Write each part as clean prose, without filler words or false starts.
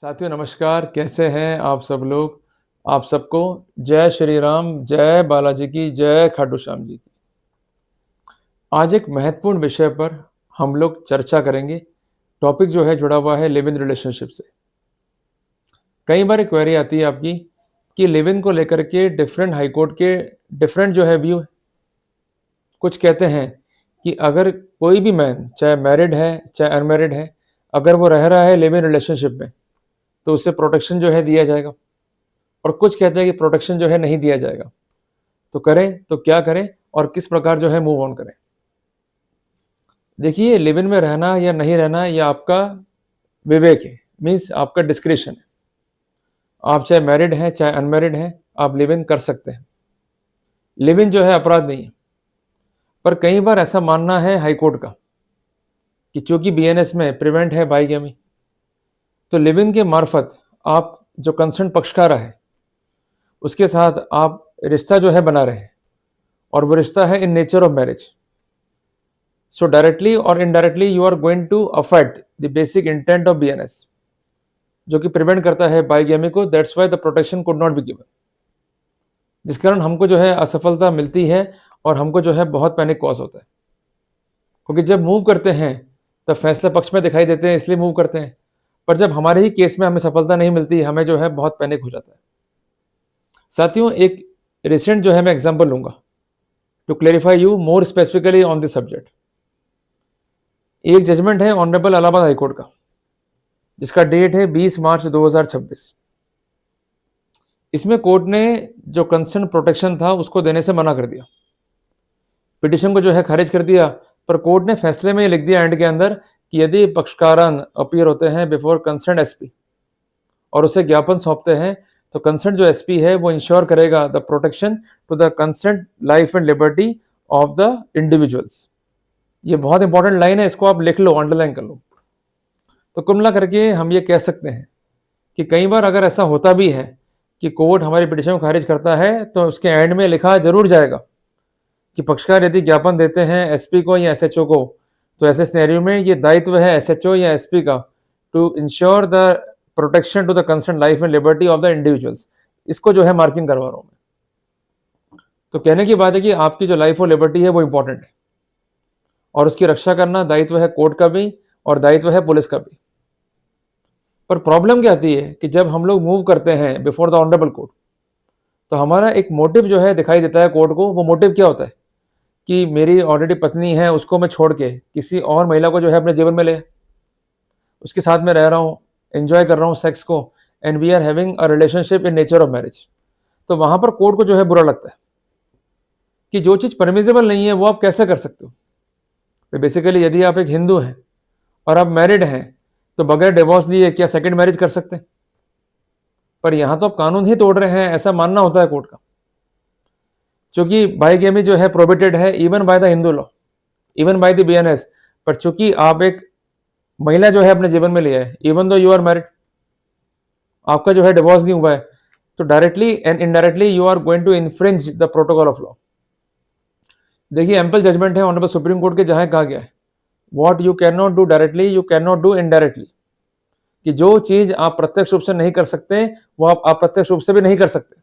साथियों नमस्कार, कैसे हैं आप सब लोग? आप सबको जय श्री राम, जय बालाजी की, जय खाटू श्याम जी की। आज एक महत्वपूर्ण विषय पर हम लोग चर्चा करेंगे। टॉपिक जो है जुड़ा हुआ है लिव इन रिलेशनशिप से। कई बार एक क्वेरी आती है आपकी कि लिव इन को लेकर के डिफरेंट हाई कोर्ट के डिफरेंट जो है व्यू है। कुछ कहते हैं कि अगर कोई भी मैन चाहे मैरिड है चाहे अनमैरिड है, अगर वो रह रहा है लिव इन रिलेशनशिप में तो उसे प्रोटेक्शन जो है दिया जाएगा। और कुछ कहते हैं कि प्रोटेक्शन जो है नहीं दिया जाएगा। तो करें तो क्या करें और किस प्रकार जो है मूव ऑन करें? देखिए, लिव इन में रहना या नहीं रहना ये आपका विवेक है, मीन्स आपका डिस्क्रिशन है। आप चाहे मैरिड हैं चाहे अनमैरिड हैं, आप लिव इन कर सकते हैं। लिव इन जो है अपराध नहीं है। पर कई बार ऐसा मानना है हाई कोर्ट का कि चूंकि बीएनएस में प्रिवेंट है बाइगैमी, तो लिव इन के मार्फत आप जो कंसर्न पक्षकार है उसके साथ आप रिश्ता जो है बना रहे हैं, और वो रिश्ता है in nature of marriage. So directly और indirectly you are going to affect the basic intent of BNS, जो कि प्रिवेंट करता है बाइगैमी को। That's why the protection could not be given, जिस कारण हमको जो है असफलता मिलती है और हमको जो है बहुत पैनिक कॉज होता है। क्योंकि जब मूव करते हैं तब फैसले पक्ष में दिखाई देते हैं, इसलिए मूव करते हैं। पर जब हमारे ही केस में हमें सफलता नहीं मिलती, हमें जो है बहुत पैनिक हो जाता है। साथियों, एक रिसेंट जो है मैं एग्जाम्पल लूंगा to clarify you more specifically on this subject. एक जजमेंट है ऑनरेबल इलाहाबाद हाईकोर्ट का, जिसका डेट है 20 मार्च 2026। इसमें कोर्ट ने जो कंसर्न प्रोटेक्शन था उसको देने से मना कर दिया। पिटिशन को जो है खारिज कर दिया। पर कोर्ट ने फैसले में ये लिख दिया एंड के अंदर कि यदि पक्षकारान अपीयर होते हैं बिफोर कंसर्न एसपी और उसे ज्ञापन सौंपते हैं, तो कंसर्न जो एसपी है वो इंश्योर करेगा the protection to the concern life and liberty of the individuals. ये बहुत इंपॉर्टेंट लाइन है, इसको आप लिख लो, अंडरलाइन कर लो। तो कुल मिला करके हम ये कह सकते हैं कि कई बार अगर ऐसा होता भी है कि कोर्ट हमारी पिटिशन को खारिज करता है, तो उसके एंड में लिखा जरूर जाएगा कि पक्षकार यदि ज्ञापन देते हैं एसपी को या एसएचओ को, तो ऐसे सिनेरियो में ये दायित्व है एसएचओ या एसपी का to ensure the protection to the concern life and liberty of the individuals. इसको जो है मार्किंग करवा रहा हूं मैं। तो कहने की बात है कि आपकी जो लाइफ और लिबर्टी है वो इंपॉर्टेंट है, और उसकी रक्षा करना दायित्व है कोर्ट का भी और दायित्व है पुलिस का भी। पर प्रॉब्लम क्या आती है कि जब हम लोग मूव करते हैं बिफोर द ऑनरेबल कोर्ट, तो हमारा एक मोटिव जो है दिखाई देता है कोर्ट को। वो मोटिव क्या होता है कि मेरी ऑलरेडी पत्नी है, उसको मैं छोड़ के किसी और महिला को जो है अपने जीवन में ले, उसके साथ में रह रहा हूँ, एंजॉय कर रहा हूँ सेक्स को, and we are having a relationship in nature of marriage. तो वहां पर कोर्ट को जो है बुरा लगता है कि जो चीज परमिजेबल नहीं है वो आप कैसे कर सकते हो। बेसिकली यदि आप एक हिंदू हैं और आप मैरिड हैं, तो बगैर डिवोर्स लिए क्या सेकंड मैरिज कर सकते हैं? पर यहां तो आप कानून ही तोड़ रहे हैं, ऐसा मानना होता है कोर्ट का। चूंकि बाइगेमी जो है प्रोहिबिटेड है even by the Hindu law, even by the BNS. पर चूंकि आप एक महिला जो है अपने जीवन में लिया है, even though you are married, आपका जो है डिवोर्स नहीं हुआ है, तो directly and indirectly you are going to infringe the protocol of law. देखिए, एम्पल जजमेंट है ऑनरेबल सुप्रीम कोर्ट के, जहां कहा गया है what you can not do directly you can not do indirectly, कि जो चीज आप प्रत्यक्ष रूप से नहीं कर सकते वो आप अप्रत्यक्ष रूप से भी नहीं कर सकते।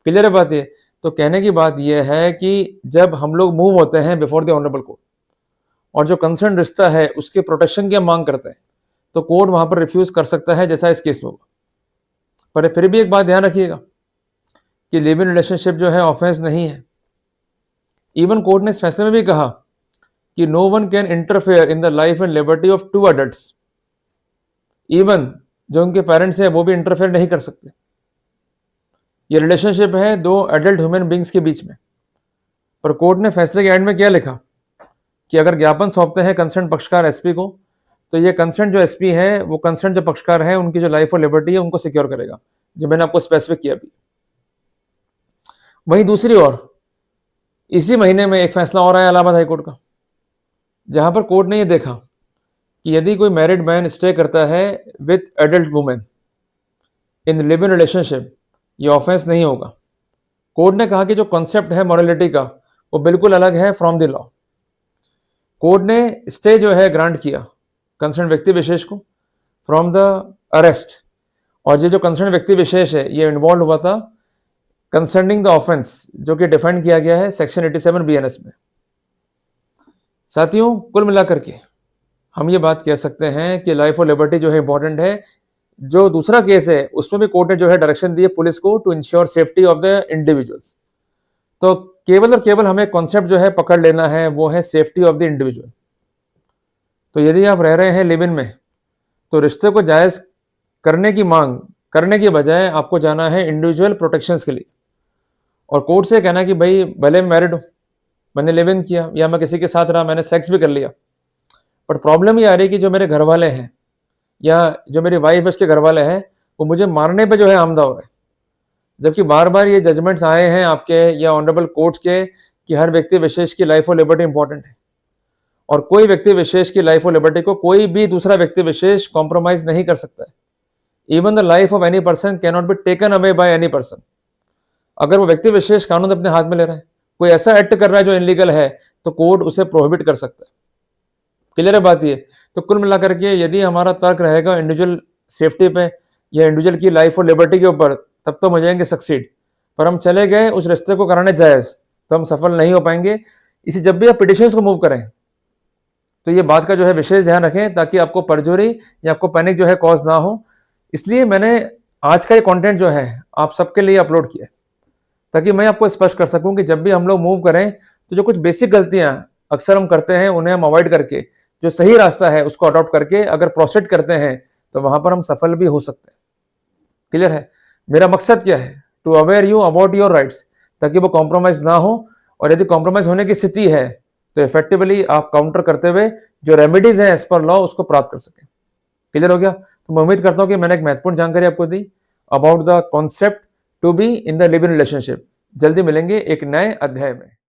क्लियर है बात ये? तो कहने की बात यह है कि जब हम लोग मूव होते हैं बिफोर द ऑनरेबल कोर्ट और जो कंसर्न रिश्ता है उसके प्रोटेक्शन की हम मांग करते हैं, तो कोर्ट वहां पर रिफ्यूज कर सकता है, जैसा इस केस में होगा। पर फिर भी एक बात ध्यान रखिएगा कि लिव इन रिलेशनशिप जो है ऑफेंस नहीं है। इवन कोर्ट ने इस फैसले में भी कहा कि no one can interfere in the life and liberty of two adults. Even जो उनके पेरेंट्स हैं वो भी इंटरफेयर नहीं कर सकते। ये रिलेशनशिप है दो एडल्ट ह्यूमन बींग्स के बीच में। पर कोर्ट ने फैसले के एंड में क्या लिखा कि अगर ज्ञापन सौंपते हैं कंसर्न पक्षकार एसपी को, तो ये कंसर्न जो एसपी है वो कंसर्न जो पक्षकार है उनकी जो लाइफ और लिबर्टी है उनको सिक्योर करेगा, जो मैंने आपको स्पेसिफिक किया अभी। वहीं दूसरी ओर इसी महीने में एक फैसला और आया इलाहाबाद हाईकोर्ट का, जहां पर कोर्ट ने यह देखा कि यदि कोई मैरिड मैन स्टे करता है with adult women in live in relationship, ये ऑफेंस नहीं होगा। कोर्ट ने कहा कि जो कॉन्सेप्ट है मॉरलिटी का वो बिल्कुल अलग है फ्रॉम द लॉ। कोर्ट ने स्टे जो है ग्रांट किया कंसर्न व्यक्ति विशेष को, फ्रॉम द अरेस्ट। और ये जो कंसर्न व्यक्ति विशेष है ये इन्वॉल्व हुआ था कंसर्निंग द ऑफेंस, जो कि डिफाइन किया गया है सेक्शन 87 बीएनएस में। साथियों, कुल मिलाकर के हम ये बात कह सकते हैं कि लाइफ और लिबर्टी जो है इंपॉर्टेंट है। जो दूसरा केस है उसमें भी कोर्ट ने जो है डायरेक्शन दी है पुलिस को to ensure safety of the individuals. तो केवल और केवल हमें कॉन्सेप्ट जो है पकड़ लेना है, वो है सेफ्टी ऑफ द इंडिविजुअल। तो यदि आप रह रहे हैं लिव इन में, तो रिश्ते को जायज करने की मांग करने की बजाय आपको जाना है इंडिविजुअल प्रोटेक्शंस के लिए और कोर्ट से कहना कि भाई भले मैं मैरिड हूं, मैंने लिव इन किया या मैं किसी के साथ रहा, मैंने सेक्स भी कर लिया, बट प्रॉब्लम ये आ रही है कि जो मेरे घर वाले हैं या जो मेरी वाइफ है उसके घर वाले हैं वो मुझे मारने पे जो है आमदा हो रहे हैं। जबकि बार बार ये जजमेंट्स आए हैं आपके या ऑनरेबल कोर्ट्स के कि हर व्यक्ति विशेष की लाइफ और लिबर्टी इंपॉर्टेंट है और कोई व्यक्ति विशेष की लाइफ और लिबर्टी को कोई भी दूसरा व्यक्ति विशेष कॉम्प्रोमाइज नहीं कर सकता है। Even the life of any person can not be taken away by any person. अगर वो व्यक्ति विशेष कानून अपने हाथ में ले रहा है, कोई ऐसा एक्ट कर रहा है जो इनलीगल है, तो कोर्ट उसे प्रोहिबिट कर सकता है। क्लियर है बात ये? तो कुल मिलाकर के यदि हमारा तर्क रहेगा इंडिविजुअल सेफ्टी पे या इंडिविजुअल की लाइफ और लिबर्टी के ऊपर, तब तो हम हो जाएंगे सक्सीड। पर हम चले गए उस रिश्ते को कराने जायज, तो हम सफल नहीं हो पाएंगे। इसी जब भी आप पिटिशंस को मूव करें तो ये बात का जो है विशेष ध्यान रखें ताकि आपको परजुरी या आपको पैनिक जो है कॉज ना हो। इसलिए मैंने आज का ये कंटेंट जो है आप सबके लिए अपलोड किया ताकि मैं आपको स्पष्ट कर सकूं कि जब भी हम लोग मूव करें तो जो कुछ बेसिक गलतियां अक्सर हम करते हैं उन्हें हम अवॉइड करके जो सही रास्ता है उसको अडॉप्ट करके अगर प्रोसीड करते हैं तो वहां पर हम सफल भी हो सकते हैं। क्लियर है? मेरा मकसद क्या है? To aware you about your rights, ताकि वो कॉम्प्रोमाइज ना हो और यदि कॉम्प्रोमाइज होने की स्थिति है तो इफेक्टिवली आप काउंटर करते हुए जो रेमेडीज हैं एज पर लॉ उसको प्राप्त कर सकें। क्लियर हो गया? तो मैं उम्मीद करता हूं कि मैंने एक महत्वपूर्ण जानकारी आपको दी about the concept to be in the live in relationship. जल्दी मिलेंगे एक नए अध्याय में।